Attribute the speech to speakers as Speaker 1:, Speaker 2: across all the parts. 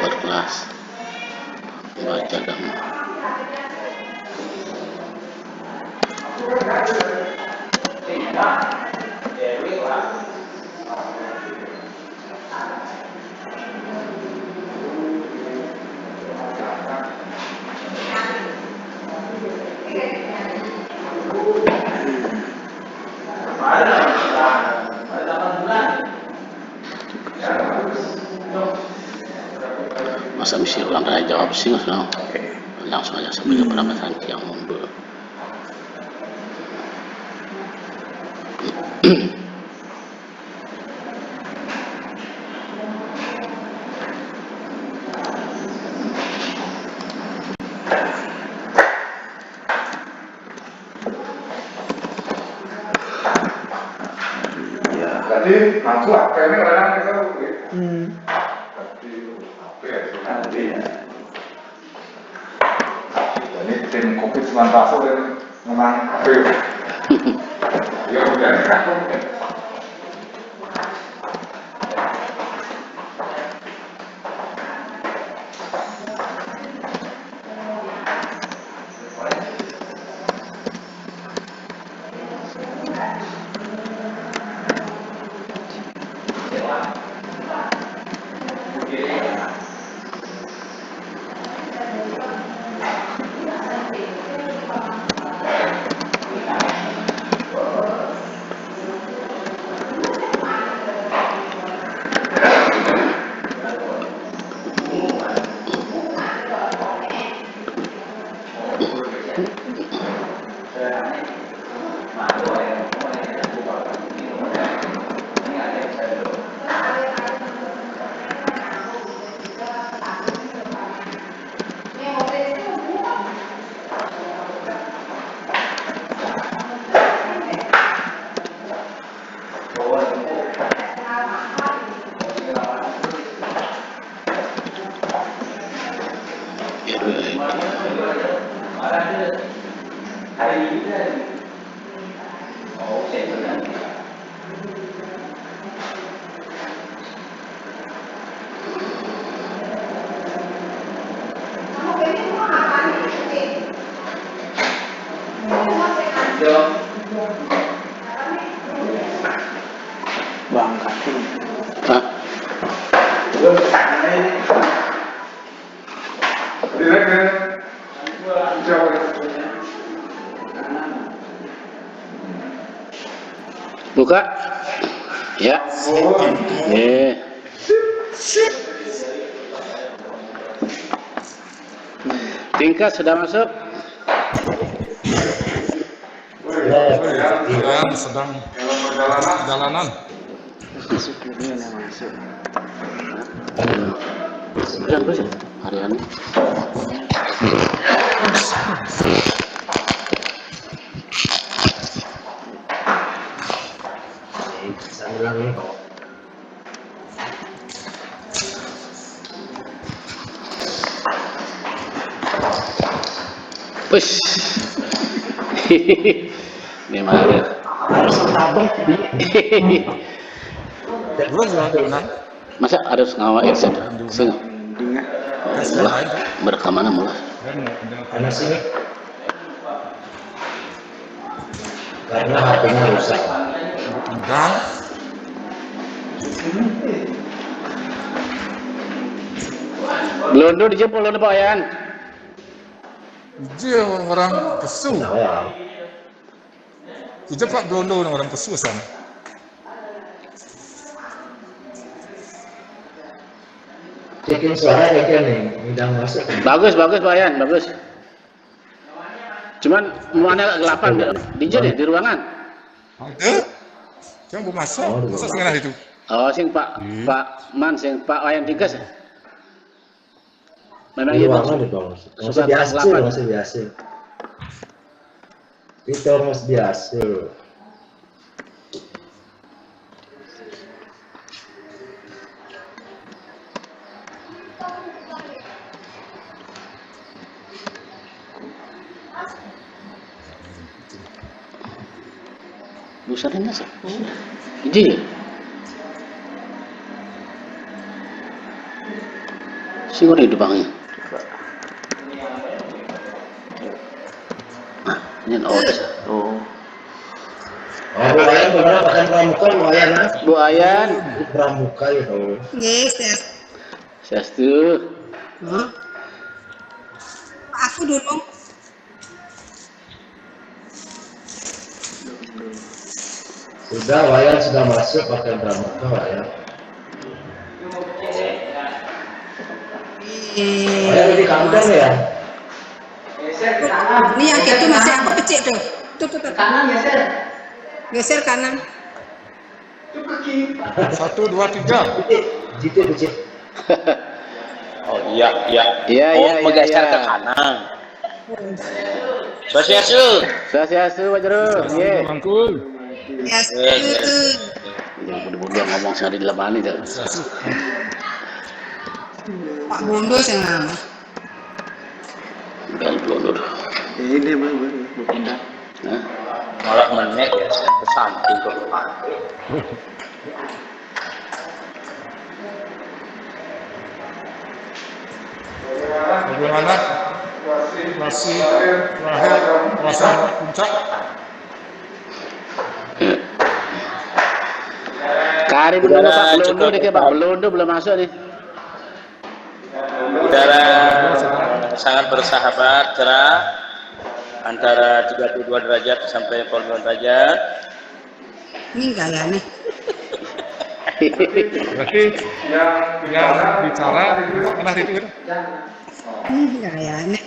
Speaker 1: Berkelas baca dhamma. Masa mesti orang raya jawab sih mas, langsung aja sebagai perabatan yang mundur.
Speaker 2: Jadi langsung kayaknya kadang kita jadi tim COVID-19 itu memang ya udah kan.
Speaker 1: Buka ya. Tingkat sudah masuk.
Speaker 3: Sedang perjalanan.
Speaker 1: Berapa sih harian? Wes. Ini mana? Masa harus ngawal exit? Berkamana mulai?
Speaker 4: Karena HP-nya rusak.
Speaker 1: Belondo di Jepang, Belondo Pak Yan.
Speaker 3: Dia orang Kesu. Kita Pak Belondo orang Kesu sana.
Speaker 4: Cekin suara ya kan nih, udah masuk.
Speaker 1: Bagus Pak Yan, bagus. Cuman mana gelapan di di ruangan.
Speaker 3: Ada. Yang mau masuk, masuk setengah itu.
Speaker 1: Oh, sing Pak Man, sing Pak Wayan Tigas. Memang iya Bang.
Speaker 4: Masih biasa. Itu masih biasa.
Speaker 1: Busarnya sih. Iji. Siguro itu bangnya. Ah, yan oras. Oh.
Speaker 4: Bu Ayan benar pakai pramuka Bu Ayan lah.
Speaker 1: Bu Ayan.
Speaker 4: Pramuka ya tahu.
Speaker 5: Yes.
Speaker 1: Sestu.
Speaker 5: Aku dulu.
Speaker 4: Sudah Wayan sudah masuk pakai pramuka Wayan. Wayan di kantor ya.
Speaker 5: Ini yang itu masih apa kecil tuh? Tuh. Kanan geser. Geser kanan.
Speaker 3: 1, 2, 3.
Speaker 4: Jitu.
Speaker 6: Oh iya.
Speaker 1: Iya.
Speaker 6: Menggeser ke kanan. Swastiastu.
Speaker 1: Swastiastu Pak Jero. Nggih.
Speaker 3: Mangkul.
Speaker 5: Yes.
Speaker 1: Yang bodoh ngomong sehari di lapangan itu.
Speaker 5: Pak Bondo sing nama.
Speaker 1: Bel blondur.
Speaker 7: Ini mah pindah.
Speaker 1: Nah,
Speaker 6: Malah menek ya, ke samping ke depan.
Speaker 3: Bagaimana? Masih terakhir kawasan puncak.
Speaker 1: Kari
Speaker 6: Udara
Speaker 1: menunggu Pak Blondo
Speaker 6: cukup
Speaker 1: nih, Pak Blondo belum masuk nih.
Speaker 6: Udara sangat bersahabat, cerah, antara 32 derajat sampai 40 derajat.
Speaker 5: Ini gaya nih.
Speaker 3: Berarti yang bicara pernah itu kan?
Speaker 5: Gaya nih.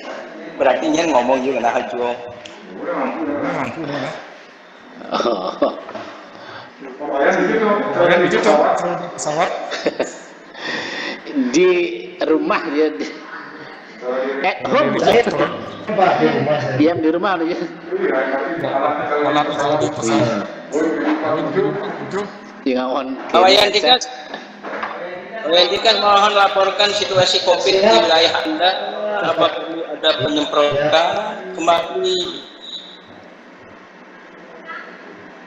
Speaker 6: Berarti nyen ngomong juga nah jual.
Speaker 3: Mampu nih ya.
Speaker 1: Oh.
Speaker 3: Kemudian itu tuh pesawat.
Speaker 1: Di rumah dia. Home.
Speaker 4: Pak di rumah saya.
Speaker 1: Diam di rumah dia.
Speaker 3: Alat itu pesawat. Itu
Speaker 1: Jangan
Speaker 6: Wayan Tikas mohon laporkan situasi COVID di wilayah Anda. Apa perlu ada penyemprotan kembali?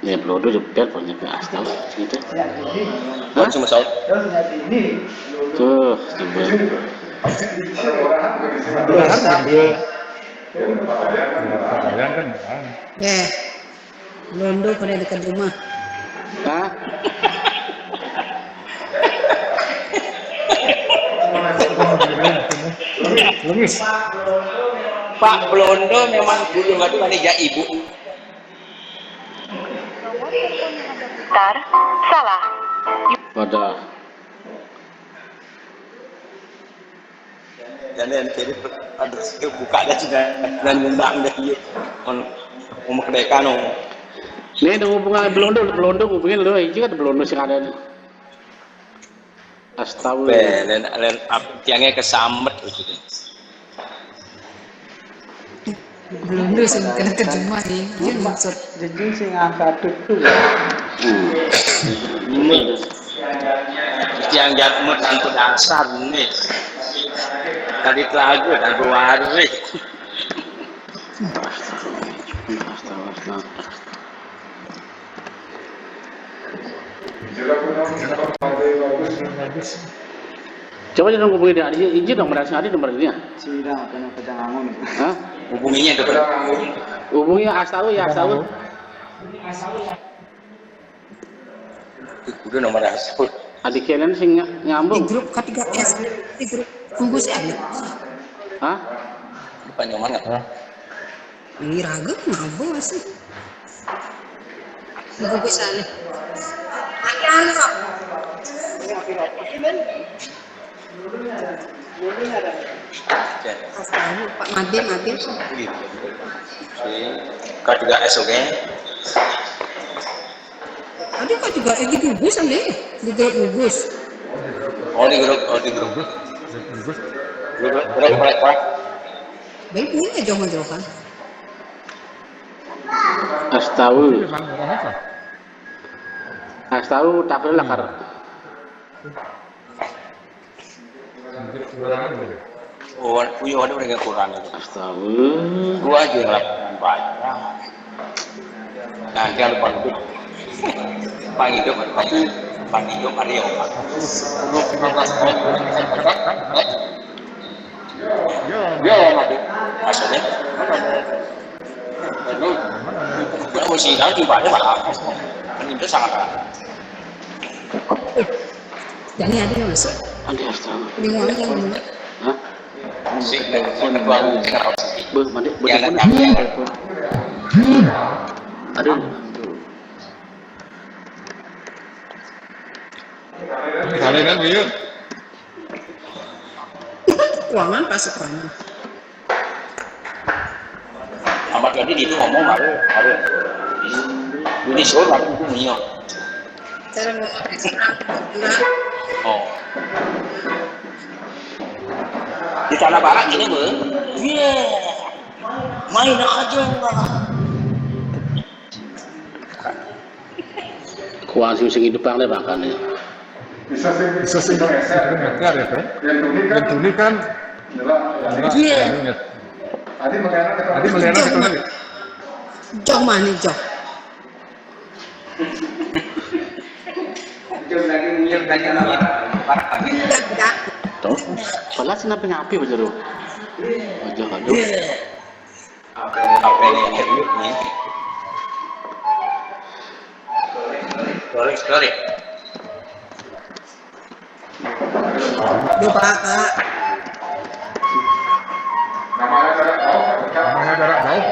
Speaker 1: Ini Blondo jebet punya ke Astal gitu.
Speaker 6: Buat cuma saut.
Speaker 1: Tuh, coba.
Speaker 4: Terus sambil
Speaker 3: kalian kan
Speaker 5: Ya. Bondo pada dekat rumah.
Speaker 1: Hah?
Speaker 3: Lurus.
Speaker 6: Pak Blondo memang dulu nggak tuh manajer ibu.
Speaker 8: Salah.
Speaker 1: Pada
Speaker 6: Dan kiri ada buka aja juga dan ngundang deh mau kedeka no.
Speaker 1: ini ada hubungan Blondo hubungin lu, ini kan Blondo sih ada nih. Astaga.
Speaker 6: Len tiangnya kesamet gitu.
Speaker 5: Bondo sing kena dekat rumah nih. Dia maksud.
Speaker 7: Jadi sing angkat itu.
Speaker 6: Tiang jatmut tanpa dasar nih. Tadi lagu dan keluarga.
Speaker 1: Astaga. Coba jangan hubungi dia, izin dong merasa ada nomor ini ya?
Speaker 7: Sidang kena pejangangun.
Speaker 1: Hah?
Speaker 6: Hubunginya itu.
Speaker 1: Hubungi Astawu ya Astawu.
Speaker 6: Udah nomor asal.
Speaker 1: Adik kalian sing
Speaker 5: Di
Speaker 1: nyambung.
Speaker 5: grup K3S. Di grup bungkus ya.
Speaker 1: Hah?
Speaker 6: Bukan yang mana?
Speaker 5: Ini ragu ngabung sih. Bungkus sana. Akan kok. Astaga, Pak Madin.
Speaker 6: K3S oke.
Speaker 5: Ada kok juga di gugus ane, di grup gugus.
Speaker 6: Oh di grup. Grup mereka.
Speaker 5: Baik ini aja kan.
Speaker 1: Astawu. Astawu tak perlu lakar.
Speaker 6: Oh, punya ada yang kurang itu.
Speaker 1: Astawu.
Speaker 6: Gua aja yang lakukan banyak. Nanti lupa itu. Pangidom ada yang opat. Ya, maksudnya. Gue mesti tahu jumlahnya berapa. Itu sangat berat.
Speaker 5: Jadi ada yang masuk.
Speaker 1: Andi Astra.
Speaker 5: Bingung aja yang mana.
Speaker 1: Hah?
Speaker 6: Si ketua kenapa sih?
Speaker 1: Mandi.
Speaker 6: Ya nggak tahu.
Speaker 1: Ada.
Speaker 3: Kalian kan yuk.
Speaker 5: Keuangan pasukannya.
Speaker 6: Ahmad tadi itu ngomong baru ini show baru itu Mio.
Speaker 5: Cara
Speaker 6: Oh. Di tanah barat gini bang. Main aja lah.
Speaker 1: Kuasa sing depan deh bahkan ya.
Speaker 2: Bisa sih
Speaker 3: Meter ya kan?
Speaker 2: yang tuni kan
Speaker 5: Iya.
Speaker 2: tadi melihat
Speaker 3: itu tadi.
Speaker 5: Jok mana jok? Tidak.
Speaker 1: Tuh. Padahal sih napi ngapi bener. Aduh aduh.
Speaker 6: Apa ini? Sorry.
Speaker 5: Lupa kak.
Speaker 2: namanya
Speaker 3: Jarak jauh.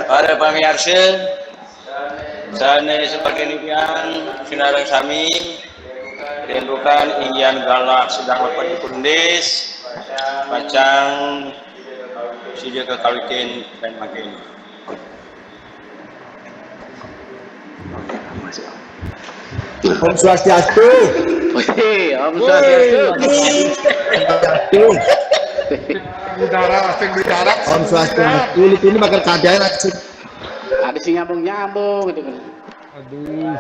Speaker 6: Para pemirsa, saya sebagai nitian sinarang sami rindukan ingin galak sedang lepas kundis pacang sida kekawitin dan makin.
Speaker 4: Om Swastiastu.
Speaker 1: Wih, Om Swastiastu.
Speaker 3: Di darat.
Speaker 4: Om Swastiastu. Ini bakal keadaan
Speaker 1: Ada sih nyambung gitu kan.
Speaker 3: Aduh.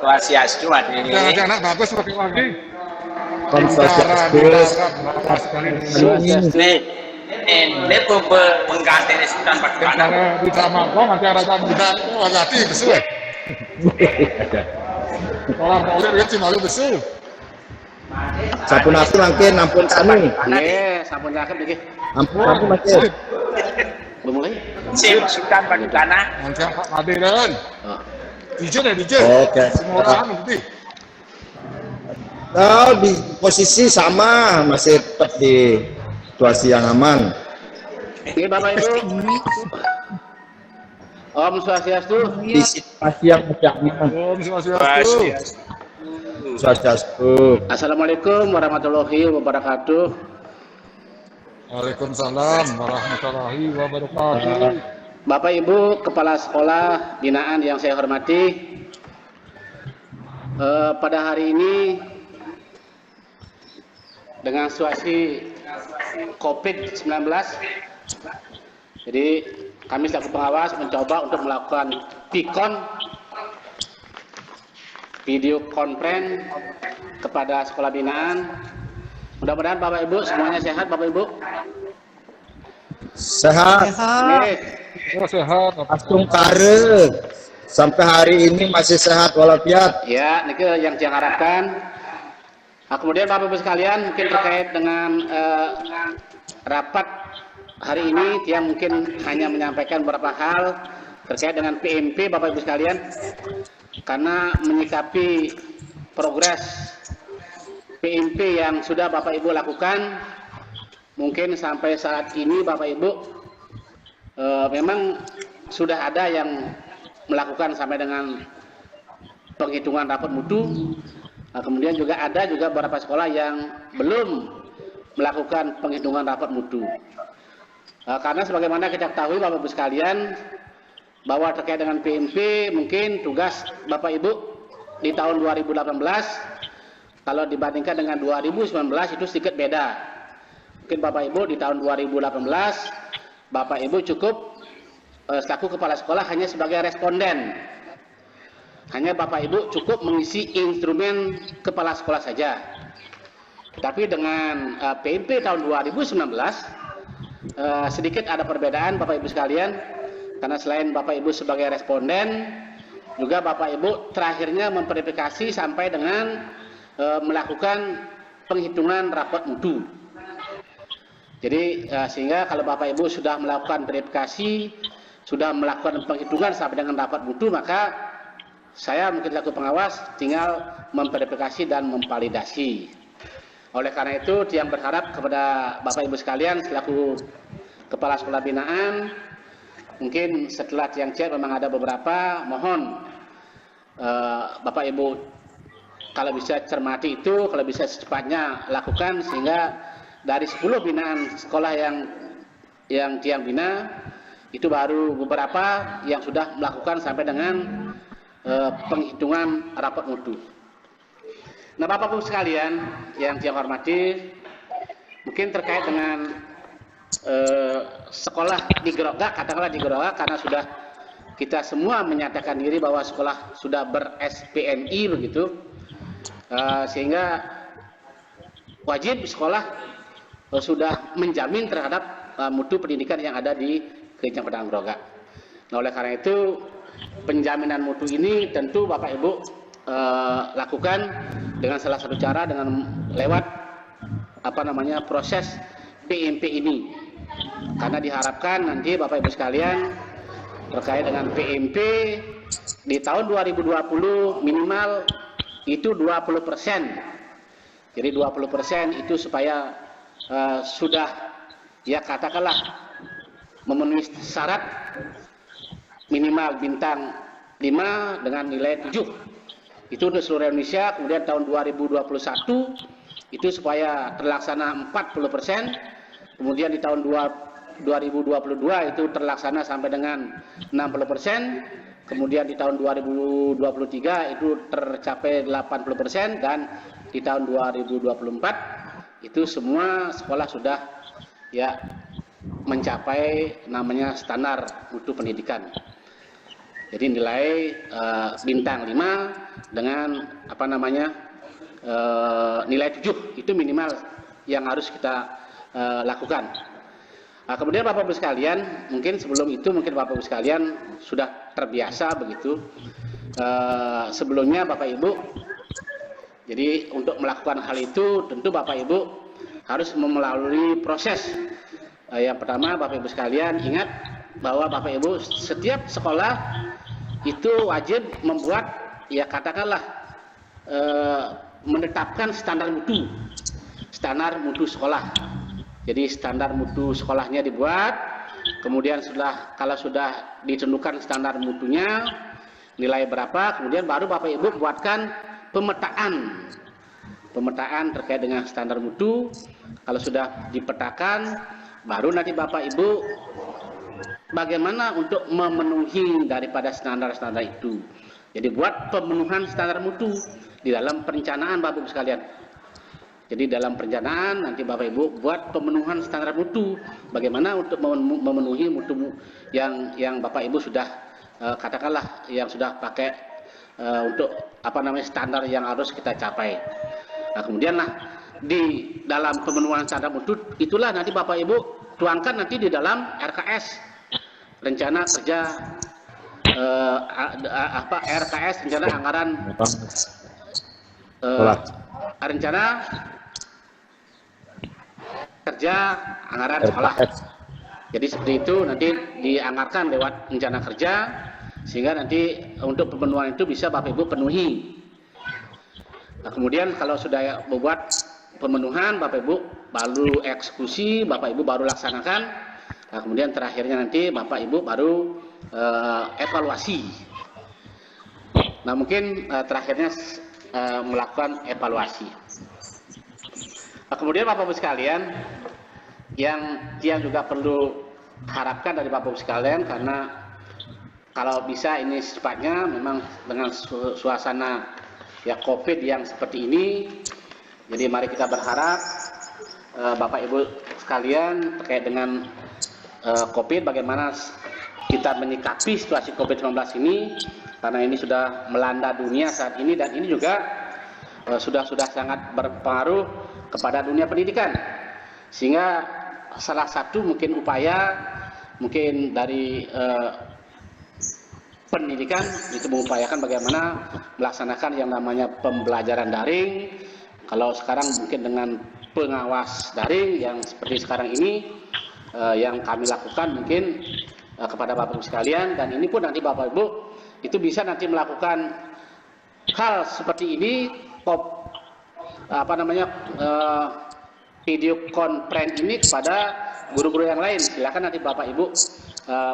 Speaker 6: Swastiastu ini.
Speaker 3: Anak bagus pakai lagi.
Speaker 4: Om Swastiastu.
Speaker 6: Nih, ini pengganti Sultan Pakuan.
Speaker 3: Kalau di Tamangko nanti ada muda lagi besul. Orang boleh lihat sih malu besul.
Speaker 4: Sampun aku mangkin ampun kami.
Speaker 1: Nggih, sampun cakep iki.
Speaker 4: Ampun mangkin.
Speaker 1: Belum mulai.
Speaker 6: Sim Sultan Pakuan.
Speaker 3: Nanti ada kan.
Speaker 1: Oh.
Speaker 3: Dijen.
Speaker 4: Oke.
Speaker 3: Semua orang nanti.
Speaker 4: Oh, di posisi sama, masih tetap di situasi yang aman.
Speaker 1: Ini Bapak Ibu. Om Swastiastu.
Speaker 4: Di situasi yang masih aman.
Speaker 3: Om Swastiastu.
Speaker 4: Swastiastu.
Speaker 1: Assalamualaikum warahmatullahi wabarakatuh.
Speaker 3: Waalaikumsalam warahmatullahi wabarakatuh.
Speaker 1: Bapak Ibu Kepala Sekolah Binaan yang saya hormati, pada hari ini dengan situasi COVID-19, jadi kami selaku pengawas mencoba untuk melakukan PIKON, video conference kepada sekolah binaan. Mudah-mudahan Bapak Ibu semuanya sehat, Bapak Ibu.
Speaker 4: Sehat.
Speaker 1: Oke.
Speaker 3: Oh, sehat.
Speaker 4: Astung kare. Sampai hari ini masih sehat walafiat.
Speaker 1: Ya, ini yang saya harapkan. Nah, kemudian Bapak Ibu sekalian mungkin terkait dengan rapat hari ini, dia mungkin hanya menyampaikan beberapa hal terkait dengan PMP Bapak Ibu sekalian, karena menyikapi progres PMP yang sudah Bapak Ibu lakukan, mungkin sampai saat ini Bapak Ibu memang sudah ada yang melakukan sampai dengan penghitungan rapot mutu. Nah, kemudian juga ada beberapa sekolah yang belum melakukan penghitungan rapot mutu. Karena sebagaimana kita ketahui Bapak Ibu sekalian, bahwa terkait dengan PMP mungkin tugas Bapak Ibu di tahun 2018 kalau dibandingkan dengan 2019 itu sedikit beda. Mungkin Bapak Ibu di tahun 2018 Bapak Ibu cukup selaku kepala sekolah hanya sebagai responden. Hanya Bapak Ibu cukup mengisi instrumen kepala sekolah saja. Tapi dengan PMP tahun 2019 sedikit ada perbedaan Bapak Ibu sekalian, Karena selain Bapak Ibu sebagai responden, juga Bapak Ibu terakhirnya memverifikasi sampai dengan melakukan penghitungan rapot mutu. Jadi sehingga kalau Bapak Ibu sudah melakukan verifikasi, sudah melakukan penghitungan sampai dengan rapat mutu, maka saya mungkin selaku pengawas tinggal memverifikasi dan memvalidasi. Oleh karena itu, Tiang berharap kepada Bapak Ibu sekalian selaku kepala sekolah binaan, mungkin setelah Tiang cek memang ada beberapa, mohon Bapak Ibu kalau bisa cermati itu, kalau bisa secepatnya lakukan, sehingga dari 10 binaan sekolah yang Tiang bina, itu baru beberapa yang sudah melakukan sampai dengan penghitungan rapat mutu. Nah, Bapak Ibu sekalian yang Tiang hormati, mungkin terkait dengan sekolah di Gerogak, katakanlah di Gerogak, karena sudah kita semua menyatakan diri bahwa sekolah sudah ber-SPNI begitu, sehingga wajib sekolah sudah menjamin terhadap mutu pendidikan yang ada di Kencang Pedang Gerogak. Nah, oleh karena itu penjaminan mutu ini tentu Bapak Ibu lakukan dengan salah satu cara dengan lewat proses PMP ini, karena diharapkan nanti Bapak Ibu sekalian terkait dengan PMP di tahun 2020 minimal itu 20%. Jadi 20% itu supaya sudah ya katakanlah memenuhi syarat minimal bintang 5 dengan nilai 7. Itu untuk seluruh Indonesia. Kemudian tahun 2021 itu supaya terlaksana 40%. Kemudian di tahun 2022 itu terlaksana sampai dengan 60%. Kemudian di tahun 2023 itu tercapai 80%, dan di tahun 2024 itu semua sekolah sudah ya mencapai namanya standar mutu pendidikan. Jadi nilai bintang 5 dengan nilai 7 itu minimal yang harus kita lakukan. Nah, kemudian Bapak Ibu sekalian, mungkin sebelum itu mungkin Bapak Ibu sekalian sudah terbiasa begitu. Sebelumnya Bapak Ibu, jadi untuk melakukan hal itu tentu Bapak Ibu harus melalui proses. Yang pertama Bapak Ibu sekalian ingat bahwa Bapak Ibu setiap sekolah itu wajib membuat ya katakanlah menetapkan standar mutu sekolah. Jadi standar mutu sekolahnya dibuat, kemudian kalau sudah ditentukan standar mutunya nilai berapa, kemudian baru Bapak Ibu buatkan pemetaan terkait dengan standar mutu. Kalau sudah dipetakan, baru nanti Bapak Ibu bagaimana untuk memenuhi daripada standar-standar itu. Jadi buat pemenuhan standar mutu di dalam perencanaan Bapak Ibu sekalian. Jadi dalam perencanaan nanti Bapak Ibu buat pemenuhan standar mutu. Bagaimana untuk memenuhi mutu yang Bapak Ibu sudah katakanlah yang sudah pakai untuk standar yang harus kita capai. Nah, kemudian di dalam pemenuhan standar mutu itulah nanti Bapak Ibu tuangkan nanti di dalam RKS, rencana kerja RKS, rencana anggaran rencana kerja anggaran sekolah. Jadi seperti itu nanti dianggarkan lewat rencana kerja, sehingga nanti untuk pemenuhan itu bisa Bapak Ibu penuhi. Nah, kemudian kalau sudah membuat pemenuhan, Bapak Ibu baru eksekusi, Bapak Ibu baru laksanakan. Nah, kemudian terakhirnya nanti Bapak Ibu baru evaluasi. Nah, mungkin terakhirnya melakukan evaluasi. Nah, kemudian Bapak Ibu sekalian, yang juga perlu harapkan dari Bapak Ibu sekalian, karena kalau bisa ini secepatnya memang dengan suasana ya COVID yang seperti ini, jadi mari kita berharap Bapak Ibu sekalian terkait dengan COVID, bagaimana kita menyikapi situasi COVID-19 ini, karena ini sudah melanda dunia saat ini, dan ini juga sudah sangat berpengaruh kepada dunia pendidikan. Sehingga salah satu mungkin upaya mungkin dari pendidikan itu mengupayakan bagaimana melaksanakan yang namanya pembelajaran daring. Kalau sekarang mungkin dengan pengawas daring yang seperti sekarang ini, yang kami lakukan mungkin kepada Bapak Ibu sekalian, dan ini pun nanti Bapak Ibu itu bisa nanti melakukan hal seperti ini, video conference ini kepada guru-guru yang lain. Silakan nanti Bapak Ibu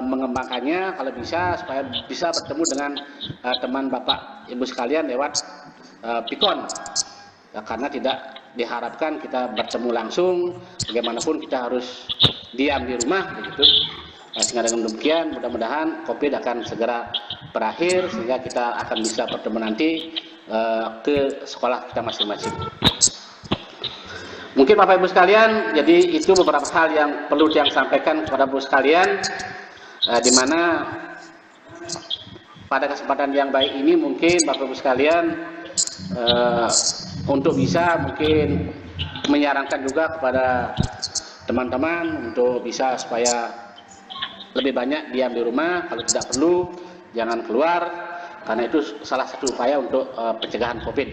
Speaker 1: mengembangkannya kalau bisa, supaya bisa bertemu dengan teman Bapak Ibu sekalian lewat Pikon. Karena tidak diharapkan kita bertemu langsung, bagaimanapun kita harus diam di rumah begitu. Sehingga dengan demikian mudah-mudahan COVID akan segera berakhir sehingga kita akan bisa bertemu nanti ke sekolah kita masing-masing. Mungkin Bapak Ibu sekalian, jadi itu beberapa hal yang perlu yang sampaikan kepada Ibu sekalian, di mana pada kesempatan yang baik ini mungkin Bapak Ibu sekalian untuk bisa mungkin menyarankan juga kepada teman-teman untuk bisa supaya lebih banyak diam di rumah, kalau tidak perlu jangan keluar, karena itu salah satu upaya untuk pencegahan COVID.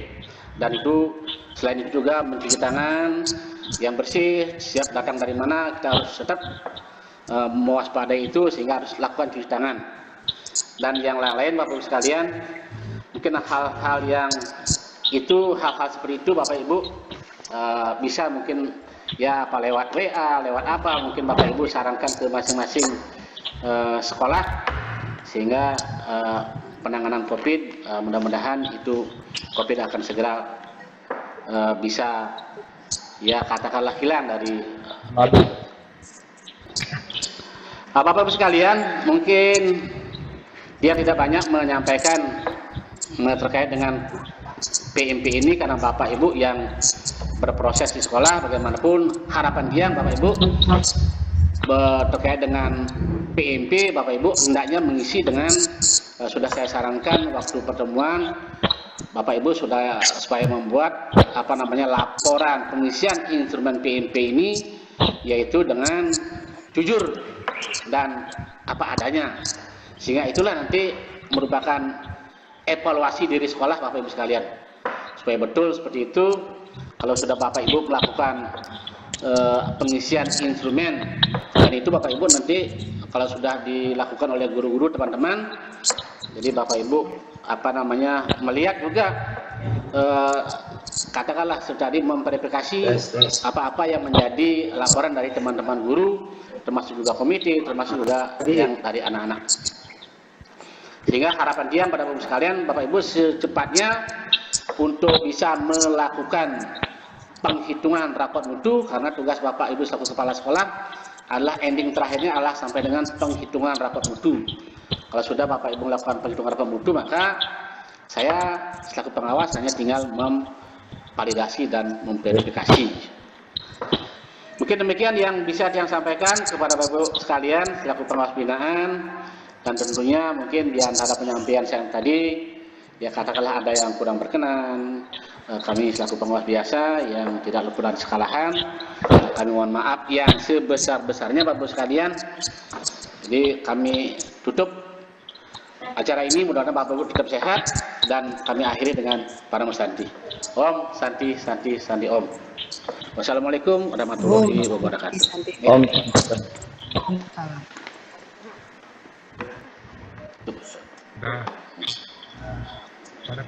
Speaker 1: Dan itu selain itu juga mencuci tangan yang bersih, siap datang dari mana kita harus tetap mewaspadai itu, sehingga harus lakukan cuci tangan. Dan yang lain-lain Bapak Ibu sekalian, mungkin hal-hal yang itu, hal-hal seperti itu Bapak Ibu bisa mungkin ya apa lewat WA, lewat apa, mungkin Bapak Ibu sarankan ke masing-masing sekolah, sehingga penanganan COVID mudah-mudahan itu COVID akan segera bisa ya katakanlah hilang dari Bapak Ibu sekalian. Mungkin dia tidak banyak menyampaikan terkait dengan PMP ini, karena Bapak Ibu yang berproses di sekolah, bagaimanapun harapan dia Bapak Ibu terkait dengan PMP, Bapak Ibu hendaknya mengisi dengan sudah saya sarankan waktu pertemuan, Bapak Ibu sudah supaya membuat laporan pengisian instrumen PMP ini, yaitu dengan jujur dan apa adanya, sehingga itulah nanti merupakan evaluasi diri sekolah Bapak Ibu sekalian, supaya betul seperti itu. Kalau sudah Bapak Ibu melakukan pengisian instrumen, dan itu Bapak Ibu nanti kalau sudah dilakukan oleh guru-guru teman-teman, jadi Bapak Ibu melihat juga katakanlah tadi memverifikasi apa-apa yang menjadi laporan dari teman-teman guru, termasuk juga komite, termasuk juga yang dari anak-anak. Sehingga harapan dia pada Bapak Ibu sekalian, Bapak Ibu secepatnya untuk bisa melakukan penghitungan rapot mutu, karena tugas Bapak Ibu selaku kepala sekolah adalah ending terakhirnya adalah sampai dengan penghitungan rapot mutu. Kalau sudah Bapak Ibu melakukan penghitungan rapot mutu, maka saya selaku pengawas hanya tinggal memvalidasi dan memverifikasi. Mungkin demikian yang bisa saya sampaikan kepada Bapak Ibu sekalian selaku pengawas binaan. Dan tentunya mungkin di antara penyampaian saya tadi, ya katakanlah ada yang kurang berkenan, kami selaku pengawas biasa yang tidak luput dari kesalahan, kami mohon maaf yang sebesar-besarnya Bapak Ibu sekalian. Jadi kami tutup acara ini, mudah-mudahan Bapak Ibu tetap sehat, dan kami akhiri dengan para musanti. Om Santi Santi Santi Om. Wassalamualaikum warahmatullahi wabarakatuh.
Speaker 4: Om.
Speaker 3: Nah, pada